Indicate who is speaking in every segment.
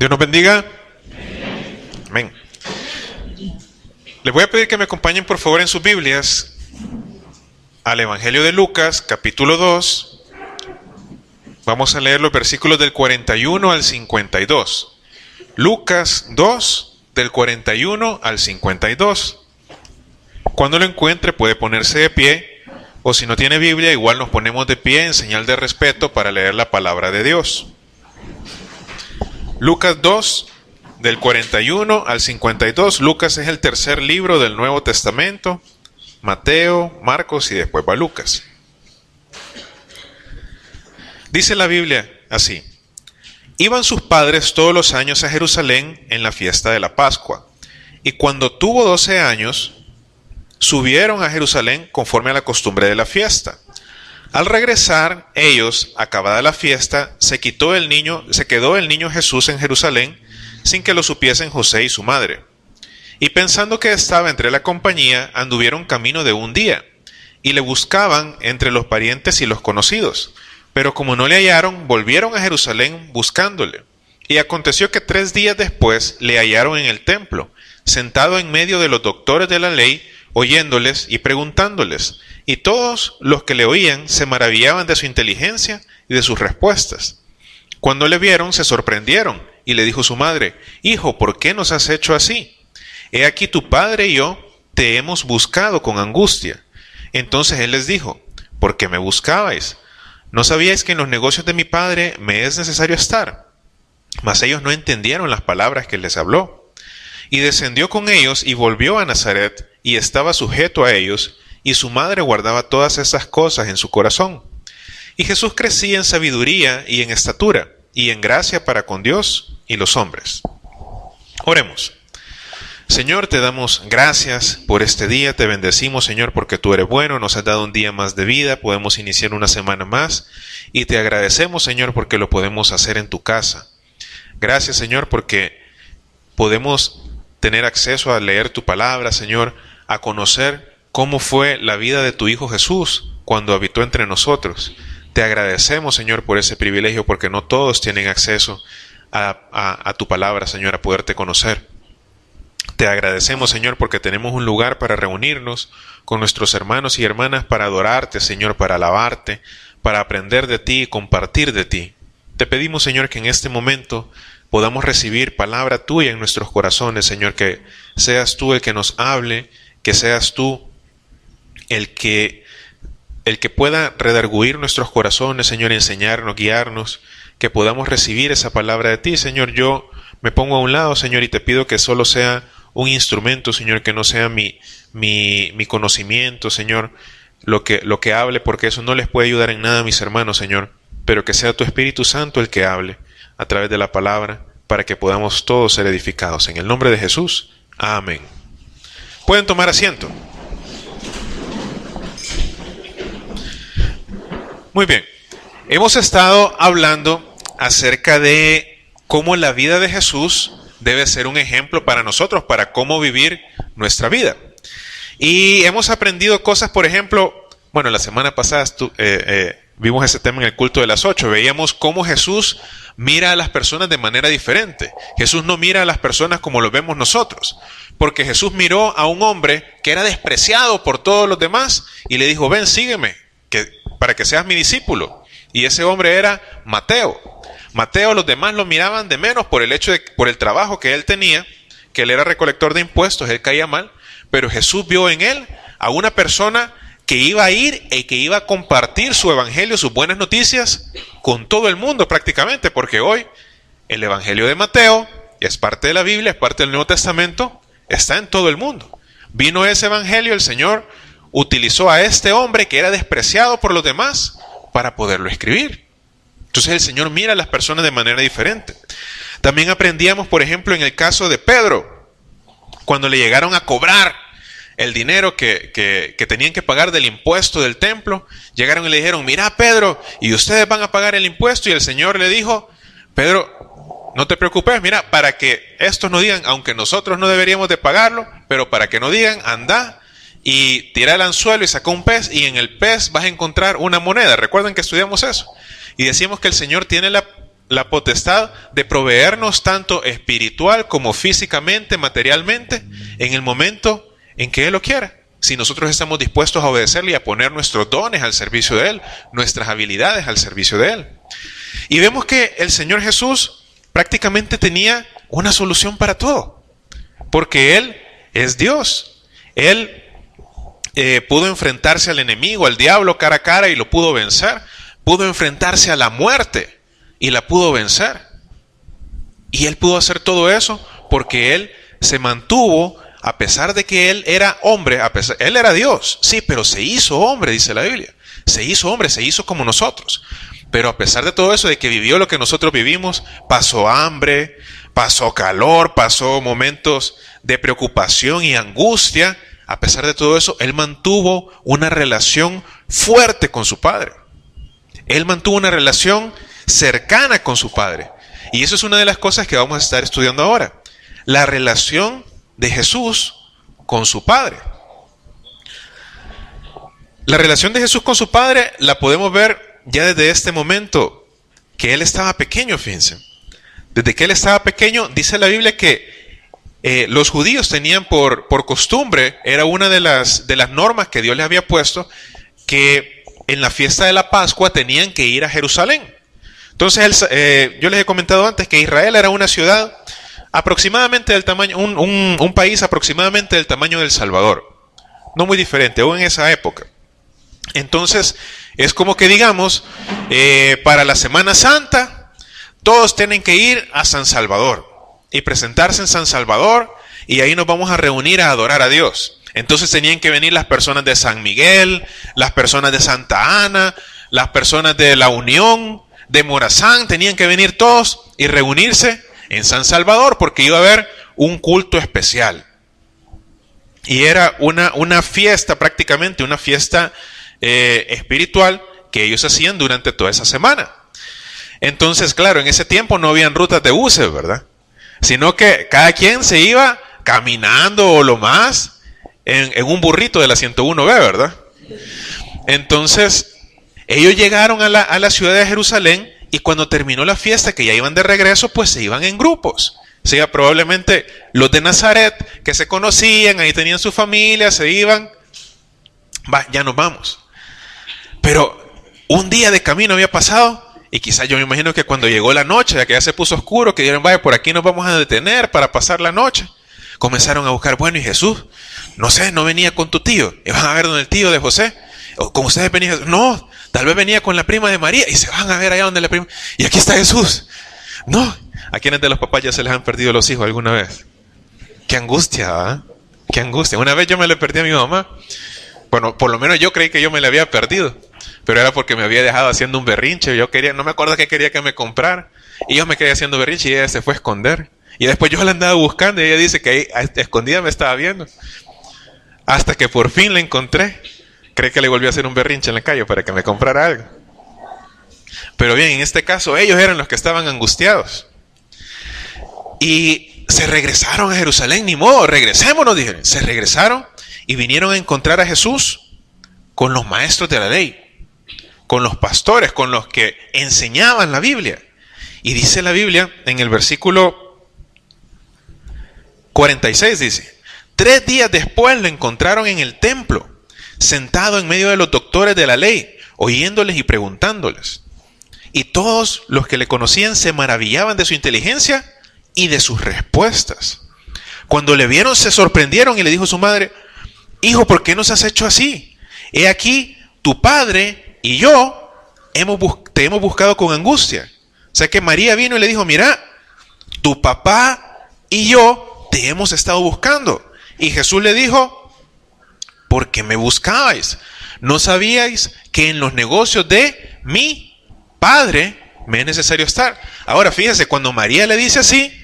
Speaker 1: Dios nos bendiga. Amén. Les voy a pedir que me acompañen por favor en sus Biblias al Evangelio de Lucas, capítulo 2. Vamos a leer los versículos del 41 al 52. Lucas 2, del 41 al 52. Cuando lo encuentre puede ponerse de pie, o si no tiene Biblia, igual nos ponemos de pie en señal de respeto para leer la palabra de Dios. Lucas 2, del 41 al 52. Lucas es el tercer libro del Nuevo Testamento. Mateo, Marcos y después va Lucas. Dice la Biblia así: iban sus padres todos los años a Jerusalén en la fiesta de la Pascua, y cuando tuvo 12 años, subieron a Jerusalén conforme a la costumbre de la fiesta. Al regresar ellos, acabada la fiesta, se quedó el niño Jesús en Jerusalén, sin que lo supiesen José y su madre. Y pensando que estaba entre la compañía, anduvieron camino de un día, y le buscaban entre los parientes y los conocidos. Pero como no le hallaron, volvieron a Jerusalén buscándole. Y aconteció que 3 días después le hallaron en el templo, sentado en medio de los doctores de la ley, oyéndoles y preguntándoles. Y todos los que le oían se maravillaban de su inteligencia y de sus respuestas. Cuando le vieron, se sorprendieron, y le dijo su madre: Hijo, ¿por qué nos has hecho así? He aquí tu padre y yo te hemos buscado con angustia. Entonces él les dijo: ¿por qué me buscabais? ¿No sabíais que en los negocios de mi padre me es necesario estar? Mas ellos no entendieron las palabras que les habló. Y descendió con ellos y volvió a Nazaret, y estaba sujeto a ellos, y su madre guardaba todas estas cosas en su corazón. Y Jesús crecía en sabiduría y en estatura, y en gracia para con Dios y los hombres. Oremos. Señor, te damos gracias por este día, te bendecimos, Señor, porque tú eres bueno, nos has dado un día más de vida, podemos iniciar una semana más, y te agradecemos, Señor, porque lo podemos hacer en tu casa. Gracias, Señor, porque podemos tener acceso a leer tu palabra, Señor, a conocer cómo fue la vida de tu Hijo Jesús cuando habitó entre nosotros. Te agradecemos, Señor, por ese privilegio, porque no todos tienen acceso a tu palabra, Señor, a poderte conocer. Te agradecemos, Señor, porque tenemos un lugar para reunirnos con nuestros hermanos y hermanas para adorarte, Señor, para alabarte, para aprender de ti y compartir de ti. Te pedimos, Señor, que en este momento podamos recibir palabra tuya en nuestros corazones, Señor, que seas tú el que nos hable, que seas tú el que pueda redarguir nuestros corazones, Señor, enseñarnos, guiarnos, que podamos recibir esa palabra de ti. Señor, yo me pongo a un lado, Señor, y te pido que solo sea un instrumento, Señor, que no sea mi conocimiento, Señor, lo que hable, porque eso no les puede ayudar en nada a mis hermanos, Señor, pero que sea tu Espíritu Santo el que hable a través de la palabra, para que podamos todos ser edificados. En el nombre de Jesús, amén. Pueden tomar asiento. Muy bien, hemos estado hablando acerca de cómo la vida de Jesús debe ser un ejemplo para nosotros, para cómo vivir nuestra vida. Y hemos aprendido cosas, por ejemplo, bueno, la semana pasada vimos ese tema en el culto de las 8, veíamos cómo Jesús mira a las personas de manera diferente. Jesús no mira a las personas como lo vemos nosotros, porque Jesús miró a un hombre que era despreciado por todos los demás y le dijo: ven, sígueme, para que seas mi discípulo. Y ese hombre era Mateo. Mateo, los demás lo miraban de menos por el trabajo que él tenía, que él era recolector de impuestos, él caía mal, pero Jesús vio en él a una persona que iba a ir y que iba a compartir su evangelio, sus buenas noticias con todo el mundo prácticamente, porque hoy el evangelio de Mateo es parte de la Biblia, es parte del Nuevo Testamento, está en todo el mundo. Vino ese evangelio, el Señor utilizó a este hombre que era despreciado por los demás para poderlo escribir. Entonces el Señor mira a las personas de manera diferente. También aprendíamos, por ejemplo, en el caso de Pedro, cuando le llegaron a cobrar el dinero que tenían que pagar del impuesto del templo, llegaron y le dijeron: mira, Pedro, y ustedes van a pagar el impuesto. Y el Señor le dijo: Pedro, no te preocupes, mira, para que estos no digan, aunque nosotros no deberíamos de pagarlo, pero para que no digan, anda y tira el anzuelo y saca un pez, y en el pez vas a encontrar una moneda. Recuerden que estudiamos eso y decíamos que el Señor tiene la potestad de proveernos tanto espiritual como físicamente, materialmente, en el momento en que Él lo quiera. Si nosotros estamos dispuestos a obedecerle y a poner nuestros dones al servicio de Él, nuestras habilidades al servicio de Él. Y vemos que el Señor Jesús prácticamente tenía una solución para todo, porque Él es Dios. Él pudo enfrentarse al enemigo, al diablo cara a cara y lo pudo vencer. Pudo enfrentarse a la muerte y la pudo vencer. Y Él pudo hacer todo eso porque Él se mantuvo, a pesar de que Él era hombre, Él era Dios, sí, pero se hizo hombre, dice la Biblia. Se hizo hombre, se hizo como nosotros. Pero a pesar de todo eso, de que vivió lo que nosotros vivimos, pasó hambre, pasó calor, pasó momentos de preocupación y angustia. A pesar de todo eso, Él mantuvo una relación fuerte con su Padre. Él mantuvo una relación cercana con su Padre. Y eso es una de las cosas que vamos a estar estudiando ahora. La relación de Jesús con su Padre. La relación de Jesús con su Padre la podemos ver ya desde este momento que Él estaba pequeño, fíjense. Desde que Él estaba pequeño, dice la Biblia que los judíos tenían por costumbre, era una de las normas que Dios les había puesto, que en la fiesta de la Pascua tenían que ir a Jerusalén. Entonces, yo les he comentado antes que Israel era una ciudad aproximadamente del tamaño, un país aproximadamente del tamaño de El Salvador. No muy diferente, aún en esa época. Entonces, es como que digamos, para la Semana Santa, todos tienen que ir a San Salvador y presentarse en San Salvador, y ahí nos vamos a reunir a adorar a Dios. Entonces tenían que venir las personas de San Miguel, las personas de Santa Ana, las personas de La Unión, de Morazán, tenían que venir todos y reunirse en San Salvador porque iba a haber un culto especial. Y era una fiesta prácticamente, una fiesta espiritual que ellos hacían durante toda esa semana. Entonces, claro, en ese tiempo no habían rutas de buses, ¿verdad? Sino que cada quien se iba caminando o lo más en un burrito de la 101B, ¿verdad? Entonces, ellos llegaron a la ciudad de Jerusalén y cuando terminó la fiesta, que ya iban de regreso, pues se iban en grupos. O sea, probablemente los de Nazaret, que se conocían, ahí tenían su familia, se iban. Ya nos vamos. Pero un día de camino había pasado. Y quizás yo me imagino que cuando llegó la noche, ya que ya se puso oscuro, que dijeron, vaya, por aquí nos vamos a detener para pasar la noche. Comenzaron a buscar, bueno, ¿y Jesús? No sé, no venía con tu tío. Y van a ver donde el tío de José. O con ustedes venía Jesús. No, tal vez venía con la prima de María. Y se van a ver allá donde la prima. Y aquí está Jesús. No, ¿a quiénes de los papás ya se les han perdido los hijos alguna vez? Qué angustia, ¿eh? Qué angustia. Una vez yo me le perdí a mi mamá. Bueno, por lo menos yo creí que yo me la había perdido. Pero era porque me había dejado haciendo un berrinche. Yo quería, no me acuerdo qué quería que me comprara. Y yo me quedé haciendo berrinche y ella se fue a esconder. Y después yo la andaba buscando y ella dice que ahí escondida me estaba viendo. Hasta que por fin la encontré. Cree que le volvió a hacer un berrinche en la calle para que me comprara algo. Pero bien, en este caso ellos eran los que estaban angustiados. Y se regresaron a Jerusalén, ni modo, regresémonos, dijeron. Se regresaron y vinieron a encontrar a Jesús con los maestros de la ley, con los pastores, con los que enseñaban la Biblia. Y dice la Biblia en el versículo 46, dice, 3 días después lo encontraron en el templo, sentado en medio de los doctores de la ley, oyéndoles y preguntándoles. Y todos los que le conocían se maravillaban de su inteligencia y de sus respuestas. Cuando le vieron se sorprendieron y le dijo a su madre, hijo, ¿por qué nos has hecho así? He aquí, tu padre y yo te hemos buscado con angustia. O sea que María vino y le dijo, mira, tu papá y yo te hemos estado buscando. Y Jesús le dijo, ¿por qué me buscabais? ¿No sabíais que en los negocios de mi padre me es necesario estar? Ahora fíjese, cuando María le dice así,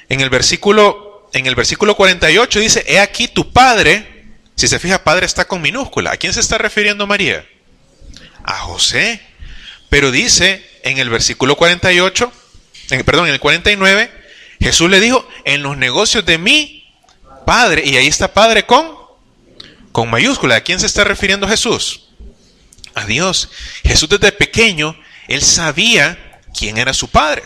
Speaker 1: en el versículo 48 dice, he aquí tu padre. Si se fija, padre está con minúscula. ¿A quién se está refiriendo María? A José. Pero dice en el versículo 48, en el 49, Jesús le dijo, en los negocios de mi padre. Y ahí está padre con mayúscula. ¿A quién se está refiriendo Jesús? A Dios. Jesús desde pequeño, él sabía quién era su padre.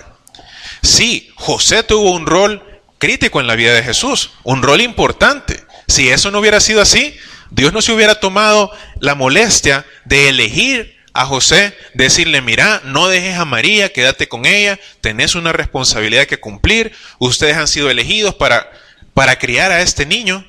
Speaker 1: Sí, José tuvo un rol crítico en la vida de Jesús, un rol importante. Si eso no hubiera sido así, Dios no se hubiera tomado la molestia de elegir a José, decirle, mira, no dejes a María, quédate con ella, tenés una responsabilidad que cumplir, ustedes han sido elegidos para criar a este niño.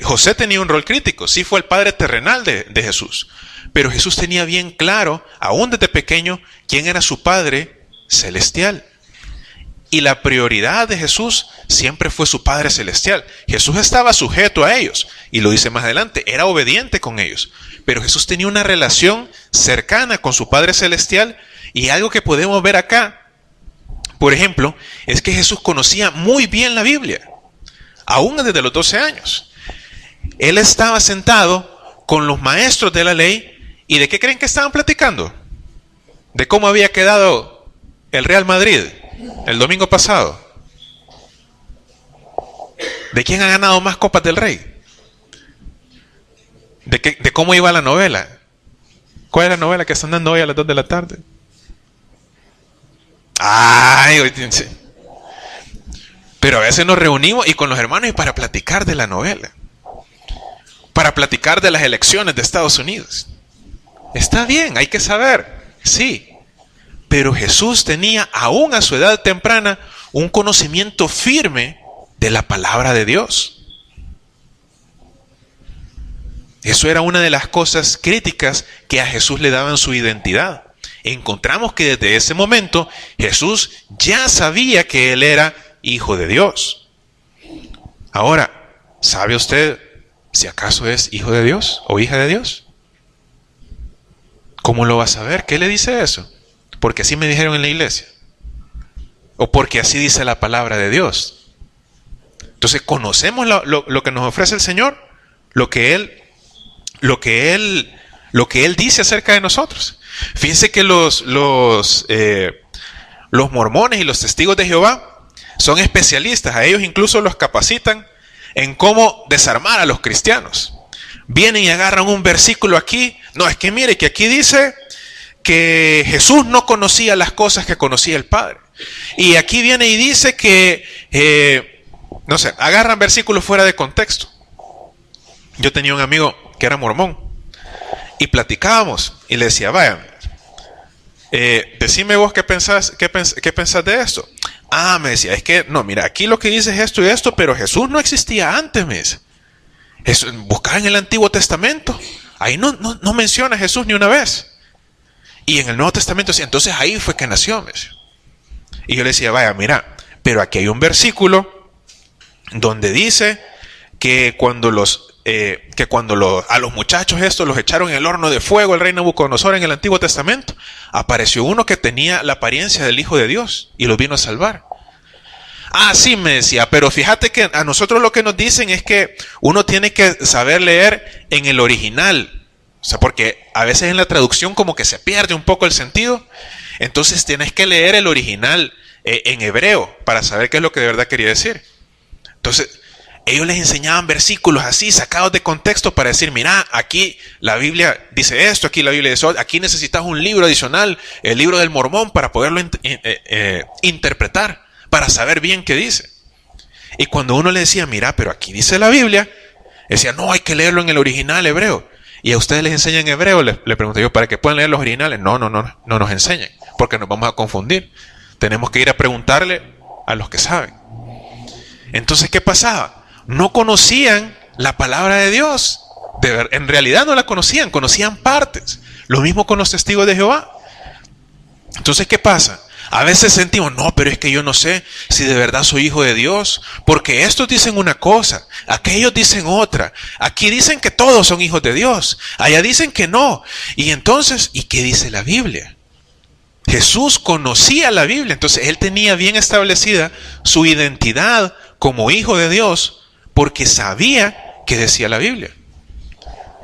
Speaker 1: José tenía un rol crítico, sí fue el padre terrenal de Jesús, pero Jesús tenía bien claro, aún desde pequeño, quién era su Padre celestial. Y la prioridad de Jesús siempre fue su Padre celestial. Jesús estaba sujeto a ellos, y lo dice más adelante, era obediente con ellos. Pero Jesús tenía una relación cercana con su Padre celestial, y algo que podemos ver acá, por ejemplo, es que Jesús conocía muy bien la Biblia, aún desde los 12 años. Él estaba sentado con los maestros de la ley, ¿y de qué creen que estaban platicando? De cómo había quedado el Real Madrid el domingo pasado. ¿De quién ha ganado más Copas del Rey? ¿De cómo iba la novela? ¿Cuál es la novela que están dando hoy a las 2 de la tarde? Ay, sí. Pero a veces nos reunimos y con los hermanos y para platicar de la novela. Para platicar de las elecciones de Estados Unidos. Está bien, hay que saber, sí. Pero Jesús tenía, aún a su edad temprana, un conocimiento firme de la palabra de Dios. Eso era una de las cosas críticas que a Jesús le daban su identidad. Encontramos que desde ese momento Jesús ya sabía que Él era Hijo de Dios. Ahora, ¿sabe usted si acaso es hijo de Dios o hija de Dios? ¿Cómo lo va a saber? ¿Qué le dice eso? Porque así me dijeron en la iglesia. O porque así dice la palabra de Dios. Entonces, ¿conocemos lo que nos ofrece el Señor? Lo que Él dice acerca de nosotros. Fíjense que los mormones y los testigos de Jehová son especialistas. A ellos incluso los capacitan en cómo desarmar a los cristianos. Vienen y agarran un versículo aquí. No, es que mire que aquí dice que Jesús no conocía las cosas que conocía el Padre. Y aquí viene y dice que, no sé, agarran versículos fuera de contexto. Yo tenía un amigo que era mormón y platicábamos y le decía, vayan, decime vos qué pensás de esto. Ah, me decía, es que, no, mira, aquí lo que dice es esto y esto, pero Jesús no existía antes, me dice. Buscá en el Antiguo Testamento, ahí no menciona a Jesús ni una vez. Y en el Nuevo Testamento sí, entonces ahí fue que nació, me decía. Y yo le decía, vaya, mira, pero aquí hay un versículo donde dice que cuando a los muchachos estos los echaron en el horno de fuego, el rey Nabucodonosor en el Antiguo Testamento, apareció uno que tenía la apariencia del Hijo de Dios y los vino a salvar. Ah, sí, me decía, pero fíjate que a nosotros lo que nos dicen es que uno tiene que saber leer en el original. O sea, porque a veces en la traducción como que se pierde un poco el sentido. Entonces tienes que leer el original en hebreo para saber qué es lo que de verdad quería decir. Entonces, ellos les enseñaban versículos así, sacados de contexto para decir, mira, aquí la Biblia dice esto, aquí la Biblia dice esto, aquí necesitas un libro adicional, el libro del Mormón, para poderlo interpretar, para saber bien qué dice. Y cuando uno le decía, mira, pero aquí dice la Biblia, decía, no, hay que leerlo en el original hebreo. Y a ustedes les enseñan hebreo, le pregunté yo, para que puedan leer los originales. No nos enseñan, porque nos vamos a confundir. Tenemos que ir a preguntarle a los que saben. Entonces, ¿qué pasaba? No conocían la palabra de Dios. En realidad no la conocían partes. Lo mismo con los testigos de Jehová. Entonces, ¿qué pasa? A veces sentimos, no, pero es que yo no sé si de verdad soy hijo de Dios, porque estos dicen una cosa, aquellos dicen otra, aquí dicen que todos son hijos de Dios, allá dicen que no. Y entonces, ¿y qué dice la Biblia? Jesús conocía la Biblia, entonces Él tenía bien establecida su identidad como hijo de Dios, porque sabía qué decía la Biblia.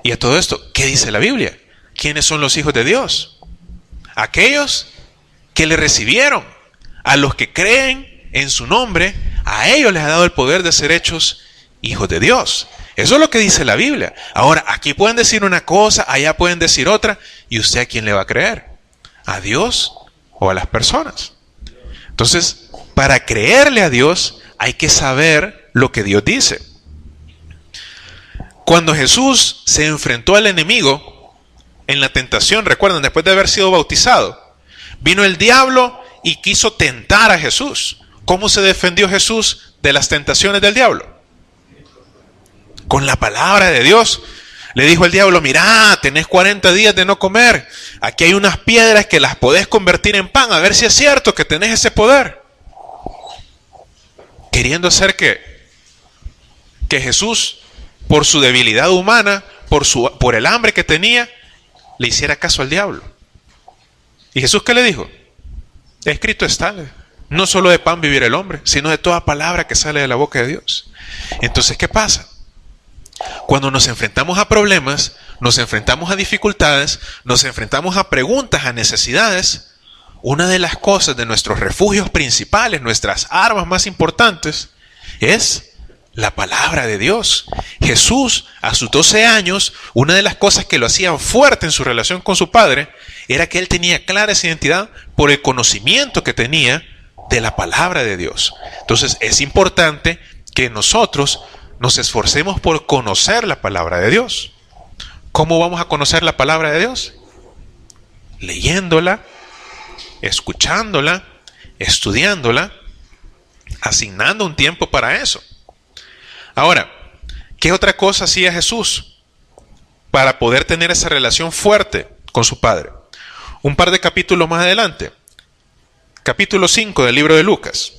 Speaker 1: Y a todo esto, ¿qué dice la Biblia? ¿Quiénes son los hijos de Dios? Aquellos que le recibieron, a los que creen en su nombre, a ellos les ha dado el poder de ser hechos hijos de Dios. Eso es lo que dice la Biblia. Ahora, aquí pueden decir una cosa, allá pueden decir otra, ¿y usted a quién le va a creer? ¿A Dios o a las personas? Entonces, para creerle a Dios hay que saber lo que Dios dice. Cuando Jesús se enfrentó al enemigo en la tentación, recuerden, después de haber sido bautizado, vino el diablo y quiso tentar a Jesús. ¿Cómo se defendió Jesús de las tentaciones del diablo? Con la palabra de Dios. Le dijo el diablo, mirá, tenés 40 días de no comer. Aquí hay unas piedras que las podés convertir en pan. A ver si es cierto que tenés ese poder. Queriendo hacer que Jesús, por su debilidad humana, por el hambre que tenía, le hiciera caso al diablo. ¿Y Jesús qué le dijo? Escrito está, no solo de pan vivir el hombre, sino de toda palabra que sale de la boca de Dios. Entonces, ¿qué pasa? Cuando nos enfrentamos a problemas, nos enfrentamos a dificultades, nos enfrentamos a preguntas, a necesidades, una de las cosas de nuestros refugios principales, nuestras armas más importantes, es la palabra de Dios. Jesús, a sus 12 años, una de las cosas que lo hacían fuerte en su relación con su Padre, era que él tenía clara esa identidad por el conocimiento que tenía de la palabra de Dios. Entonces, es importante que nosotros nos esforcemos por conocer la palabra de Dios. ¿Cómo vamos a conocer la palabra de Dios? Leyéndola, escuchándola, estudiándola, asignando un tiempo para eso. Ahora, ¿qué otra cosa hacía Jesús para poder tener esa relación fuerte con su Padre? Un par de capítulos más adelante, capítulo 5 del libro de Lucas.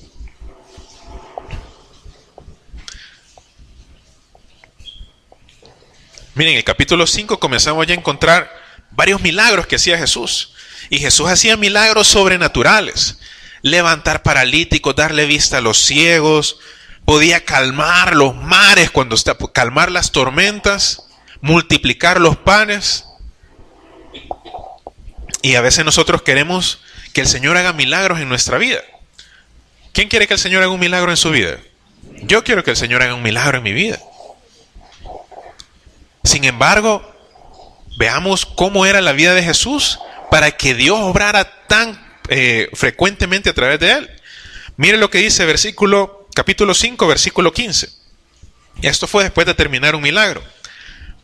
Speaker 1: Miren, en el capítulo 5 comenzamos ya a encontrar varios milagros que hacía Jesús. Y Jesús hacía milagros sobrenaturales. Levantar paralíticos, darle vista a los ciegos, podía calmar los mares, calmar las tormentas, multiplicar los panes. Y a veces nosotros queremos que el Señor haga milagros en nuestra vida. ¿Quién quiere que el Señor haga un milagro en su vida? Yo quiero que el Señor haga un milagro en mi vida. Sin embargo, veamos cómo era la vida de Jesús para que Dios obrara tan frecuentemente a través de él. Mire lo que dice capítulo 5, versículo 15. Esto fue después de terminar un milagro.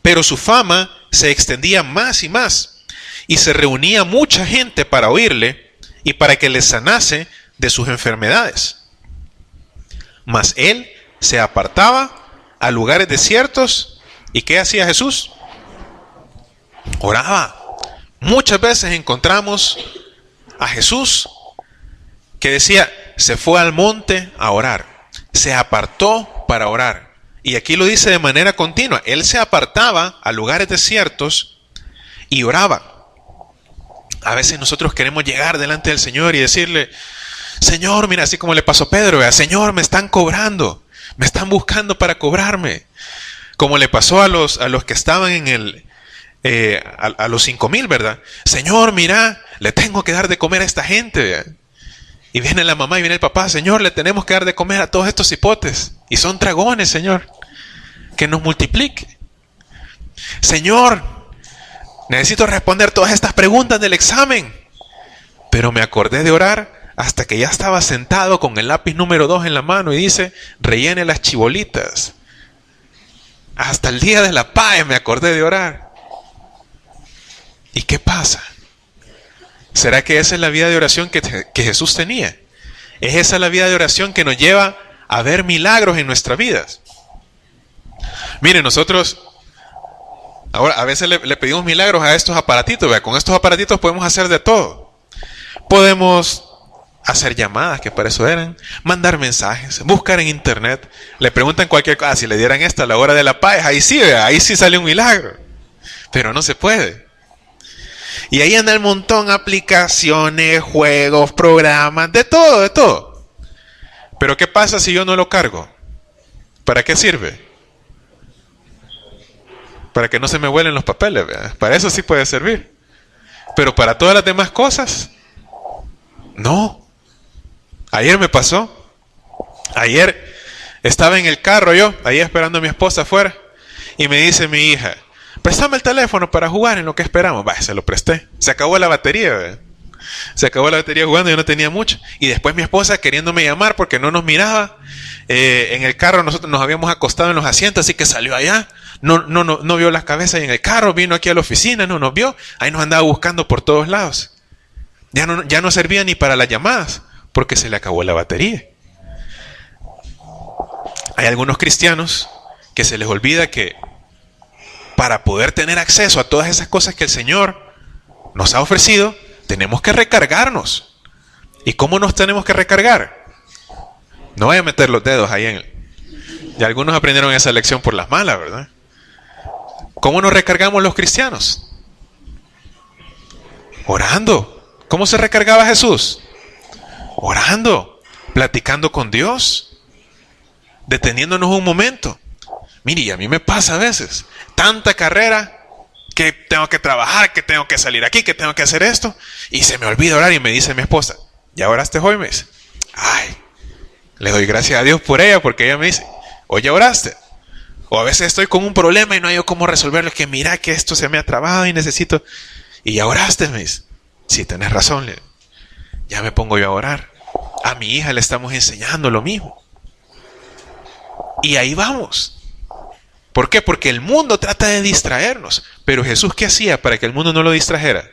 Speaker 1: Pero su fama se extendía más y más, y se reunía mucha gente para oírle y para que les sanase de sus enfermedades. Mas él se apartaba a lugares desiertos. ¿Y qué hacía Jesús? Oraba. Muchas veces encontramos a Jesús que decía, se fue al monte a orar, se apartó para orar. Y aquí lo dice de manera continua. Él se apartaba a lugares desiertos y oraba. A veces nosotros queremos llegar delante del Señor y decirle, Señor, mira, así como le pasó a Pedro, ¿verdad? Señor, me están cobrando, me están buscando para cobrarme. Como le pasó a los que estaban a los 5,000, ¿verdad? Señor, mira, le tengo que dar de comer a esta gente, ¿verdad? Y viene la mamá y viene el papá, Señor, le tenemos que dar de comer a todos estos hipotes. Y son dragones, Señor, que nos multiplique. Señor, necesito responder todas estas preguntas del examen. Pero me acordé de orar hasta que ya estaba sentado con el lápiz número 2 en la mano y dice, rellene las chibolitas. Hasta el día de la paz me acordé de orar. ¿Y qué pasa? ¿Será que esa es la vida de oración que Jesús tenía? ¿Es esa la vida de oración que nos lleva a ver milagros en nuestras vidas? Miren, nosotros ahora a veces le pedimos milagros a estos aparatitos. ¿Verdad? Con estos aparatitos podemos hacer de todo. Podemos hacer llamadas, que para eso eran, mandar mensajes, buscar en internet, le preguntan cualquier cosa, si le dieran esta a la hora de la paz, ahí sí sale un milagro, pero no se puede. Y ahí anda el montón, aplicaciones, juegos, programas, de todo. Pero ¿qué pasa si yo no lo cargo? ¿Para qué sirve? Para que no se me vuelen los papeles, ¿verdad? Para eso sí puede servir. Pero para todas las demás cosas, no. Ayer me pasó. Ayer estaba en el carro yo, ahí esperando a mi esposa afuera, y me dice mi hija, préstame el teléfono para jugar en lo que esperamos. Se lo presté. Se acabó la batería, ¿verdad? Se acabó la batería jugando, yo no tenía mucho. Y después mi esposa queriéndome llamar porque no nos miraba. En el carro nosotros nos habíamos acostado en los asientos, así que salió allá. No vio las cabezas en el carro, vino aquí a la oficina, no nos vio. Ahí nos andaba buscando por todos lados. Ya no servía ni para las llamadas porque se le acabó la batería. Hay algunos cristianos que se les olvida que para poder tener acceso a todas esas cosas que el Señor nos ha ofrecido, tenemos que recargarnos. ¿Y cómo nos tenemos que recargar? No vaya a meter los dedos ahí en el... Y algunos aprendieron esa lección por las malas, ¿verdad? ¿Cómo nos recargamos los cristianos? Orando. ¿Cómo se recargaba Jesús? Orando, platicando con Dios, deteniéndonos un momento. Mire, y a mí me pasa a veces, tanta carrera que tengo que trabajar, que tengo que salir aquí, que tengo que hacer esto, y se me olvida orar y me dice mi esposa, ¿ya oraste hoy? Me dice, ay, le doy gracias a Dios por ella, porque ella me dice, ¿hoy ya oraste? O a veces estoy con un problema y no hay cómo resolverlo, que mira que esto se me ha trabado y necesito, y ya oraste, me dice. Sí, tenés razón, ya me pongo yo a orar. A mi hija le estamos enseñando lo mismo. Y ahí vamos. ¿Por qué? Porque el mundo trata de distraernos. Pero Jesús, ¿qué hacía para que el mundo no lo distrajera?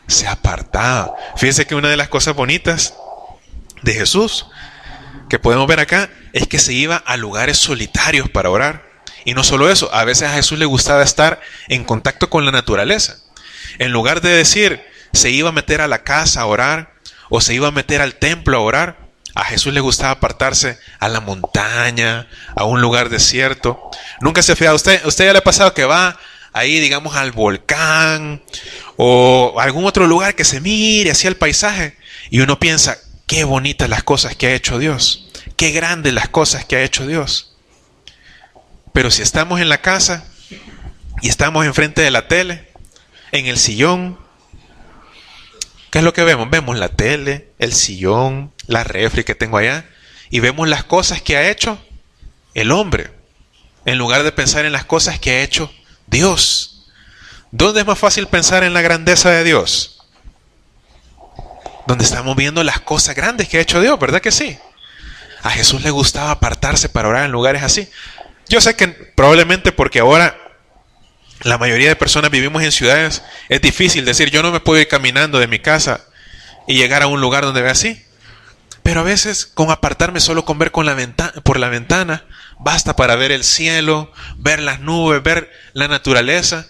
Speaker 1: Se apartaba. Fíjense que una de las cosas bonitas de Jesús que podemos ver acá es que se iba a lugares solitarios para orar. Y no solo eso, a veces a Jesús le gustaba estar en contacto con la naturaleza. En lugar de decir, se iba a meter a la casa a orar o se iba a meter al templo a orar, a Jesús le gustaba apartarse a la montaña, a un lugar desierto. Nunca se ha fijado, usted ya le ha pasado que va ahí, digamos, al volcán o a algún otro lugar que se mire hacia el paisaje y uno piensa, qué bonitas las cosas que ha hecho Dios, qué grandes las cosas que ha hecho Dios. Pero si estamos en la casa y estamos enfrente de la tele, en el sillón, ¿qué es lo que vemos? Vemos la tele, el sillón, la refri que tengo allá, y vemos las cosas que ha hecho el hombre, en lugar de pensar en las cosas que ha hecho Dios. ¿Dónde es más fácil pensar en la grandeza de Dios? Donde estamos viendo las cosas grandes que ha hecho Dios, ¿verdad que sí? A Jesús le gustaba apartarse para orar en lugares así. Yo sé que probablemente porque ahora la mayoría de personas vivimos en ciudades, es difícil decir, yo no me puedo ir caminando de mi casa y llegar a un lugar donde vea así. Pero a veces con apartarme solo con ver por la ventana, basta para ver el cielo, ver las nubes, ver la naturaleza.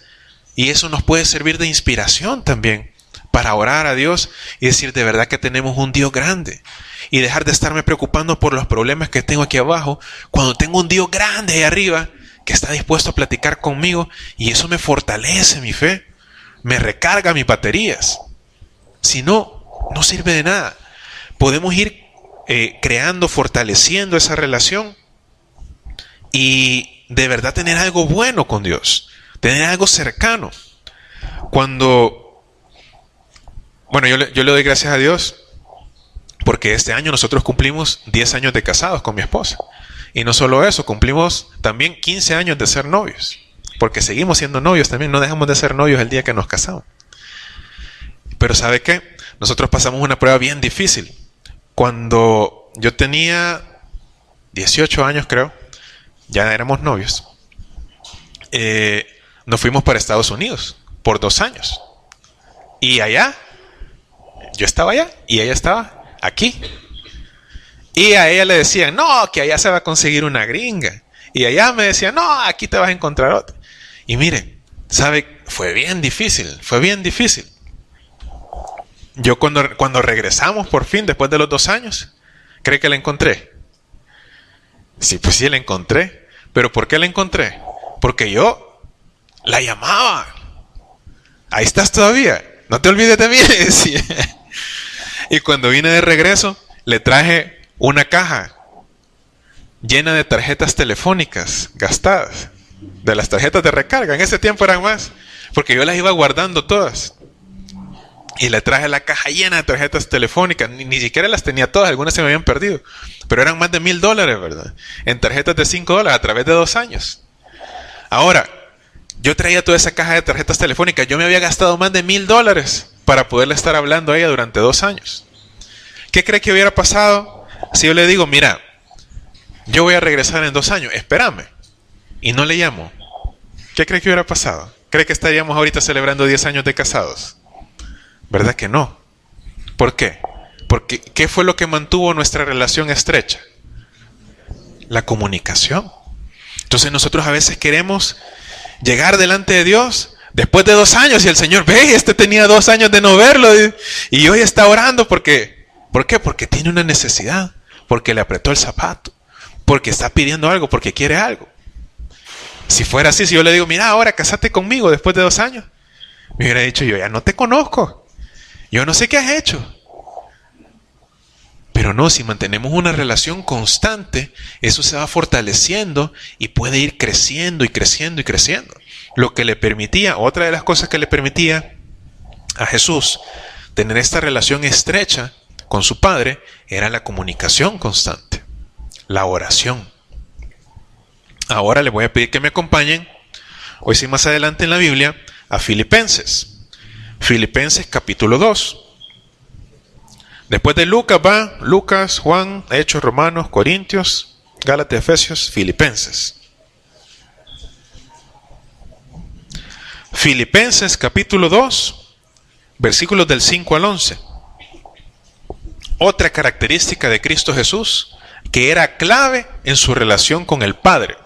Speaker 1: Y eso nos puede servir de inspiración también para orar a Dios y decir de verdad que tenemos un Dios grande. Y dejar de estarme preocupando por los problemas que tengo aquí abajo, cuando tengo un Dios grande ahí arriba, que está dispuesto a platicar conmigo, y eso me fortalece mi fe, me recarga mis baterías. Si no, no sirve de nada. Podemos ir creando, fortaleciendo esa relación y de verdad tener algo bueno con Dios, tener algo cercano. Bueno, yo le doy gracias a Dios porque este año nosotros cumplimos 10 años de casados con mi esposa. Y no solo eso, cumplimos también 15 años de ser novios. Porque seguimos siendo novios también, no dejamos de ser novios el día que nos casamos. Pero ¿sabe qué? Nosotros pasamos una prueba bien difícil. Cuando yo tenía 18 años, creo, ya éramos novios. Nos fuimos para Estados Unidos por 2 años. Y allá, yo estaba allá y ella estaba aquí. Y a ella le decían, no, que allá se va a conseguir una gringa. Y allá me decían, no, aquí te vas a encontrar otra. Y mire, ¿sabe? Fue bien difícil. Yo cuando regresamos por fin, después de los 2 años, ¿cree que la encontré? Sí, pues sí, la encontré. ¿Pero por qué la encontré? Porque yo la llamaba. Ahí estás todavía. No te olvides de mí, decía. Y cuando vine de regreso, le traje una caja llena de tarjetas telefónicas gastadas, de las tarjetas de recarga. En ese tiempo eran más, porque yo las iba guardando todas. Y le traje la caja llena de tarjetas telefónicas. Ni siquiera las tenía todas, algunas se me habían perdido. Pero eran más de $1,000, ¿verdad? En tarjetas de $5 a través de 2 años. Ahora, yo traía toda esa caja de tarjetas telefónicas. Yo me había gastado más de $1,000 para poderle estar hablando a ella durante 2 años. ¿Qué cree que hubiera pasado si yo le digo, mira, yo voy a regresar en 2 años, espérame, y no le llamo? ¿Qué cree que hubiera pasado? ¿Cree que estaríamos ahorita celebrando 10 años de casados? ¿Verdad que no? ¿Por qué? Porque ¿qué fue lo que mantuvo nuestra relación estrecha? La comunicación. Entonces nosotros a veces queremos llegar delante de Dios después de 2 años y el Señor, ve, este tenía 2 años de no verlo y hoy está orando porque, ¿por qué? Porque tiene una necesidad, porque le apretó el zapato, porque está pidiendo algo, porque quiere algo. Si fuera así, si yo le digo, mira, ahora casate conmigo después de 2 años, me hubiera dicho, yo ya no te conozco, yo no sé qué has hecho. Pero no, si mantenemos una relación constante, eso se va fortaleciendo y puede ir creciendo y creciendo y creciendo. Lo que le permitía, otra de las cosas que le permitía a Jesús tener esta relación estrecha con su Padre, era la comunicación constante, la oración. Ahora les voy a pedir que me acompañen, hoy sí más adelante en la Biblia, a Filipenses. Filipenses capítulo 2. Después de Lucas va Lucas, Juan, Hechos, Romanos, Corintios, Gálatas, Efesios, Filipenses. Filipenses capítulo 2, versículos del 5 al 11. Otra característica de Cristo Jesús que era clave en su relación con el Padre.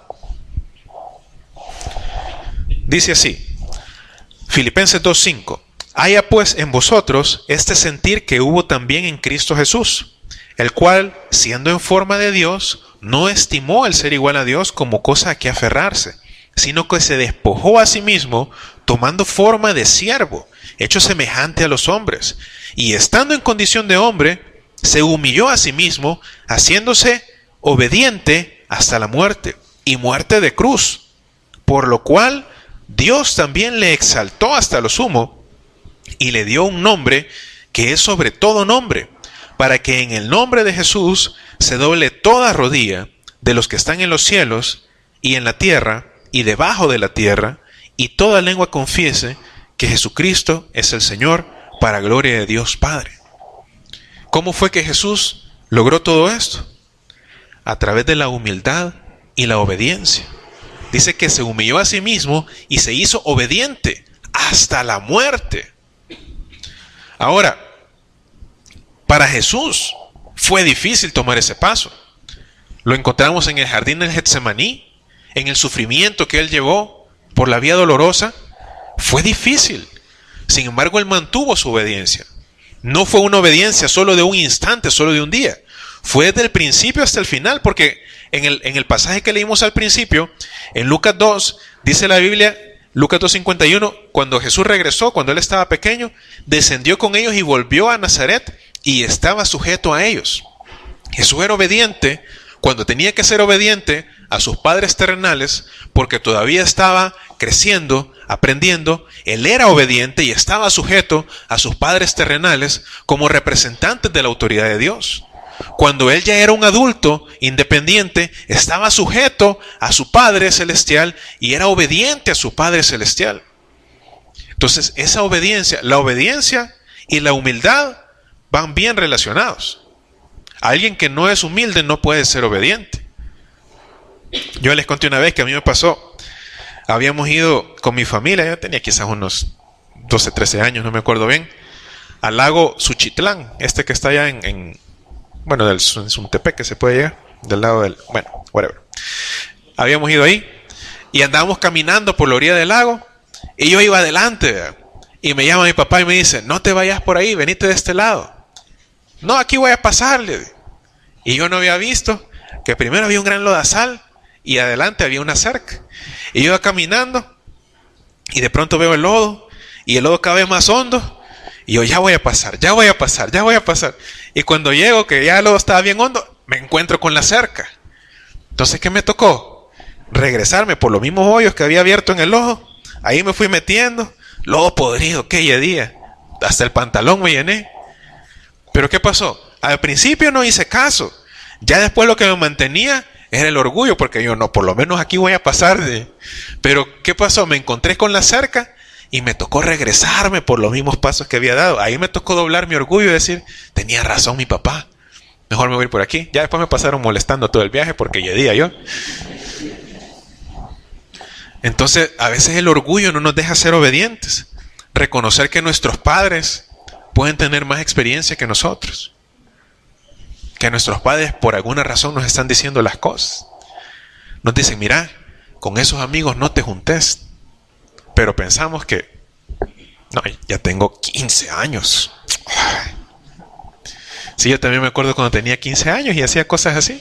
Speaker 1: Dice así, Filipenses 2:5. Haya pues en vosotros este sentir que hubo también en Cristo Jesús, el cual, siendo en forma de Dios, no estimó el ser igual a Dios como cosa a que aferrarse, sino que se despojó a sí mismo, tomando forma de siervo, hecho semejante a los hombres, y estando en condición de hombre, se humilló a sí mismo, haciéndose obediente hasta la muerte, y muerte de cruz, por lo cual Dios también le exaltó hasta lo sumo, y le dio un nombre que es sobre todo nombre, para que en el nombre de Jesús se doble toda rodilla de los que están en los cielos y en la tierra y debajo de la tierra, y toda lengua confiese que Jesucristo es el Señor, para gloria de Dios Padre. ¿Cómo fue que Jesús logró todo esto? A través de la humildad y la obediencia. Dice que se humilló a sí mismo y se hizo obediente hasta la muerte. Ahora, para Jesús fue difícil tomar ese paso. Lo encontramos en el jardín del Getsemaní, en el sufrimiento que él llevó por la vía dolorosa. Fue difícil. Sin embargo, él mantuvo su obediencia. No fue una obediencia solo de un instante, solo de un día. Fue desde el principio hasta el final, porque en el pasaje que leímos al principio, en Lucas 2, dice la Biblia, Lucas 2:51, cuando Jesús regresó, cuando él estaba pequeño, descendió con ellos y volvió a Nazaret y estaba sujeto a ellos. Jesús era obediente cuando tenía que ser obediente a sus padres terrenales, porque todavía estaba creciendo, aprendiendo. Él era obediente y estaba sujeto a sus padres terrenales como representantes de la autoridad de Dios. Cuando él ya era un adulto independiente, estaba sujeto a su Padre Celestial y era obediente a su Padre Celestial. Entonces, esa obediencia, la obediencia y la humildad van bien relacionados. Alguien que no es humilde no puede ser obediente. Yo les conté una vez que a mí me pasó. Habíamos ido con mi familia, yo tenía quizás unos 12, 13 años, no me acuerdo bien, al lago Suchitlán, este que está allá del Suntepec, que se puede llegar, del lado del, whatever. Habíamos ido ahí y andábamos caminando por la orilla del lago y yo iba adelante, ¿verdad? Y me llama mi papá y me dice, no te vayas por ahí, venite de este lado. No, aquí voy a pasarle. Y yo no había visto que primero había un gran lodazal y adelante había una cerca. Y yo iba caminando y de pronto veo el lodo y el lodo cada vez más hondo. Y yo, ya voy a pasar. Y cuando llego, que ya el lodo estaba bien hondo, me encuentro con la cerca. Entonces, ¿qué me tocó? Regresarme por los mismos hoyos que había abierto en el lodo. Ahí me fui metiendo. Lodo podrido, qué día. Hasta el pantalón me llené. ¿Pero qué pasó? Al principio no hice caso. Ya después lo que me mantenía era el orgullo, porque yo no, por lo menos aquí voy a pasar. Pero ¿qué pasó? Me encontré con la cerca y me tocó regresarme por los mismos pasos que había dado. Ahí me tocó doblar mi orgullo y decir, tenía razón mi papá, mejor me voy a ir por aquí. Ya después me pasaron molestando todo el viaje porque ya yo. Entonces, a veces el orgullo no nos deja ser obedientes. Reconocer que nuestros padres pueden tener más experiencia que nosotros. Que nuestros padres por alguna razón nos están diciendo las cosas. Nos dicen, mira, con esos amigos no te juntes. Pero pensamos que, no, ya tengo 15 años. Sí, yo también me acuerdo cuando tenía 15 años y hacía cosas así.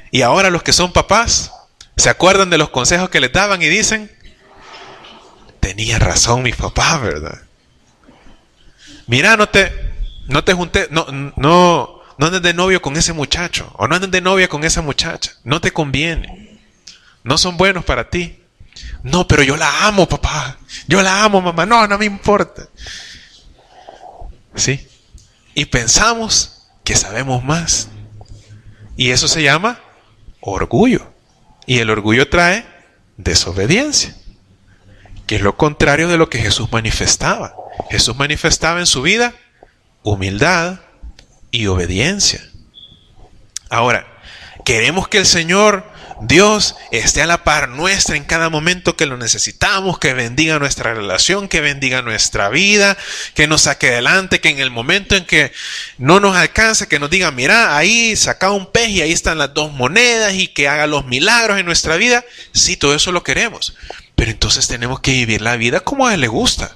Speaker 1: Y ahora los que son papás se acuerdan de los consejos que les daban y dicen, tenía razón mi papá, ¿verdad? Mira, no te juntes, no andes de novio con ese muchacho, o no andes de novia con esa muchacha, no te conviene, no son buenos para ti. No, pero yo la amo, papá, yo la amo, mamá, no me importa. ¿Sí? Y pensamos que sabemos más. Y eso se llama orgullo. Y el orgullo trae desobediencia, que es lo contrario de lo que Jesús manifestaba. Jesús manifestaba en su vida humildad y obediencia. Ahora, queremos que el Señor Dios esté a la par nuestra en cada momento que lo necesitamos, que bendiga nuestra relación, que bendiga nuestra vida, que nos saque adelante, que en el momento en que no nos alcance, que nos diga, mira, ahí saca un pez y ahí están las 2 monedas y que haga los milagros en nuestra vida. Sí, todo eso lo queremos, pero entonces tenemos que vivir la vida como a Él le gusta,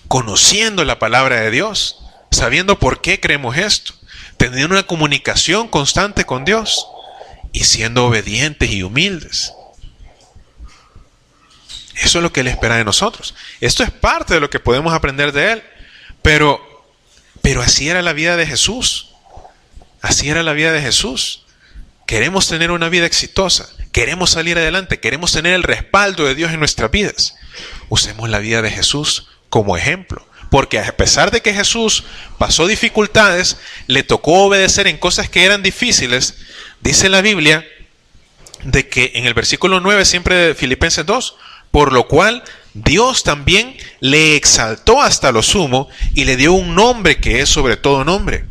Speaker 1: conociendo la palabra de Dios, sabiendo por qué creemos esto, teniendo una comunicación constante con Dios y siendo obedientes y humildes. Eso es lo que Él espera de nosotros. Esto es parte de lo que podemos aprender de Él. Pero así era la vida de Jesús. Así era la vida de Jesús. Queremos tener una vida exitosa. Queremos salir adelante. Queremos tener el respaldo de Dios en nuestras vidas. Usemos la vida de Jesús como ejemplo. Porque a pesar de que Jesús pasó dificultades, le tocó obedecer en cosas que eran difíciles. Dice la Biblia de que en el versículo 9 siempre de Filipenses 2, por lo cual Dios también le exaltó hasta lo sumo y le dio un nombre que es sobre todo nombre,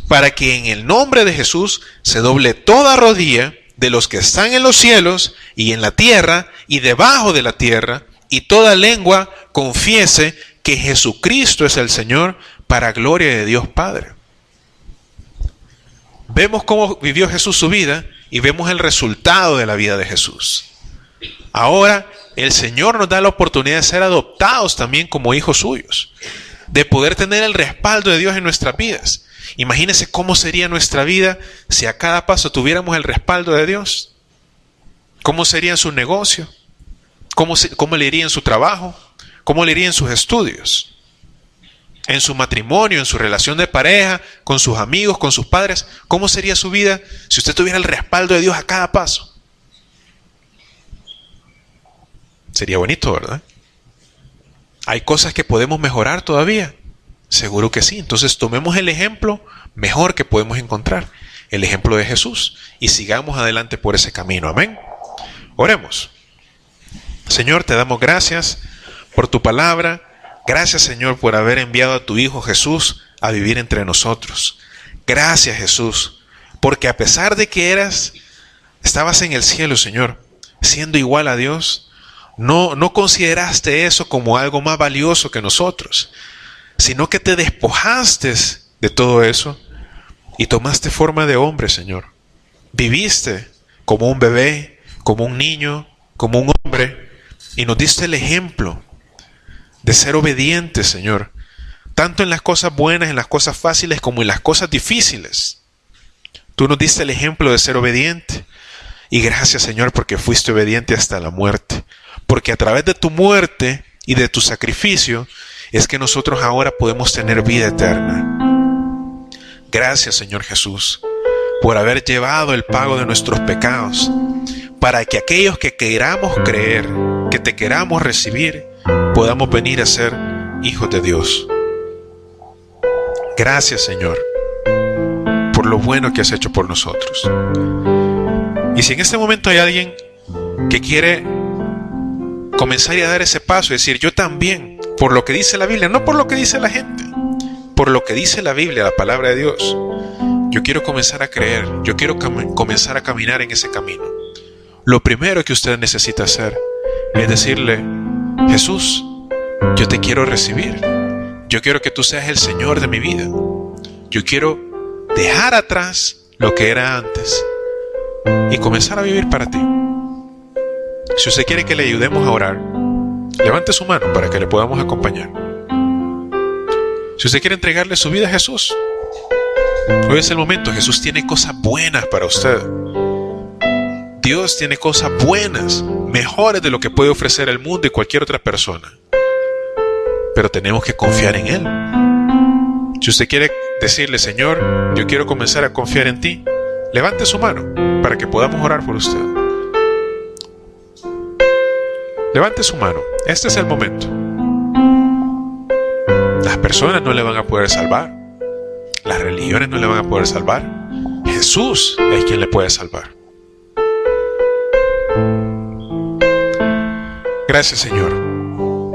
Speaker 1: para que en el nombre de Jesús se doble toda rodilla de los que están en los cielos y en la tierra y debajo de la tierra, y toda lengua confiese que Jesucristo es el Señor, para gloria de Dios Padre. Vemos cómo vivió Jesús su vida y vemos el resultado de la vida de Jesús. Ahora el Señor nos da la oportunidad de ser adoptados también como hijos suyos, de poder tener el respaldo de Dios en nuestras vidas. Imagínense cómo sería nuestra vida si a cada paso tuviéramos el respaldo de Dios. ¿Cómo sería en su negocio? ¿Cómo le iría en su trabajo? ¿Cómo le iría en sus estudios? En su matrimonio, en su relación de pareja, con sus amigos, con sus padres. ¿Cómo sería su vida si usted tuviera el respaldo de Dios a cada paso? Sería bonito, ¿verdad? ¿Hay cosas que podemos mejorar todavía? Seguro que sí. Entonces tomemos el ejemplo mejor que podemos encontrar, el ejemplo de Jesús, y sigamos adelante por ese camino. Amén. Oremos. Señor, te damos gracias por tu palabra. Gracias, Señor, por haber enviado a tu Hijo Jesús a vivir entre nosotros. Gracias, Jesús, porque a pesar de que estabas en el cielo, Señor, siendo igual a Dios, no consideraste eso como algo más valioso que nosotros, sino que te despojaste de todo eso y tomaste forma de hombre, Señor. Viviste como un bebé, como un niño, como un hombre, y nos diste el ejemplo de ser obedientes, Señor, tanto en las cosas buenas, en las cosas fáciles, como en las cosas difíciles. Tú nos diste el ejemplo de ser obediente. Y gracias, Señor, porque fuiste obediente hasta la muerte. Porque a través de tu muerte y de tu sacrificio es que nosotros ahora podemos tener vida eterna. Gracias, Señor Jesús, por haber llevado el pago de nuestros pecados, para que aquellos que queramos creer, que te queramos recibir, podamos venir a ser hijos de Dios. Gracias, Señor, por lo bueno que has hecho por nosotros. Y si en este momento hay alguien que quiere comenzar a dar ese paso y decir, yo también, por lo que dice la Biblia, no por lo que dice la gente, por lo que dice la Biblia, la palabra de Dios, yo quiero comenzar a creer, yo quiero comenzar a caminar en ese camino. Lo primero que usted necesita hacer es decirle, Jesús, yo te quiero recibir. Yo quiero que tú seas el Señor de mi vida. Yo quiero dejar atrás lo que era antes y comenzar a vivir para ti. Si usted quiere que le ayudemos a orar, levante su mano para que le podamos acompañar. Si usted quiere entregarle su vida a Jesús, hoy es el momento. Jesús tiene cosas buenas para usted. Dios tiene cosas buenas, mejores de lo que puede ofrecer el mundo y cualquier otra persona. Pero tenemos que confiar en Él. Si usted quiere decirle, Señor, yo quiero comenzar a confiar en ti, levante su mano para que podamos orar por usted. Levante su mano. Este es el momento. Las personas no le van a poder salvar. Las religiones no le van a poder salvar. Jesús es quien le puede salvar. Gracias, Señor,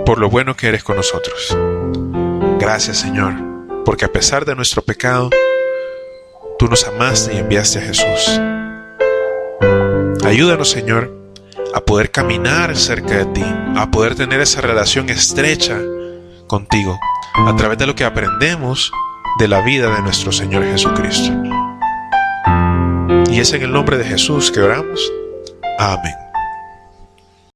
Speaker 1: por lo bueno que eres con nosotros. Gracias, Señor, porque a pesar de nuestro pecado, tú nos amaste y enviaste a Jesús. Ayúdanos, Señor, a poder caminar cerca de ti, a poder tener esa relación estrecha contigo, a través de lo que aprendemos de la vida de nuestro Señor Jesucristo. Y es en el nombre de Jesús que oramos. Amén.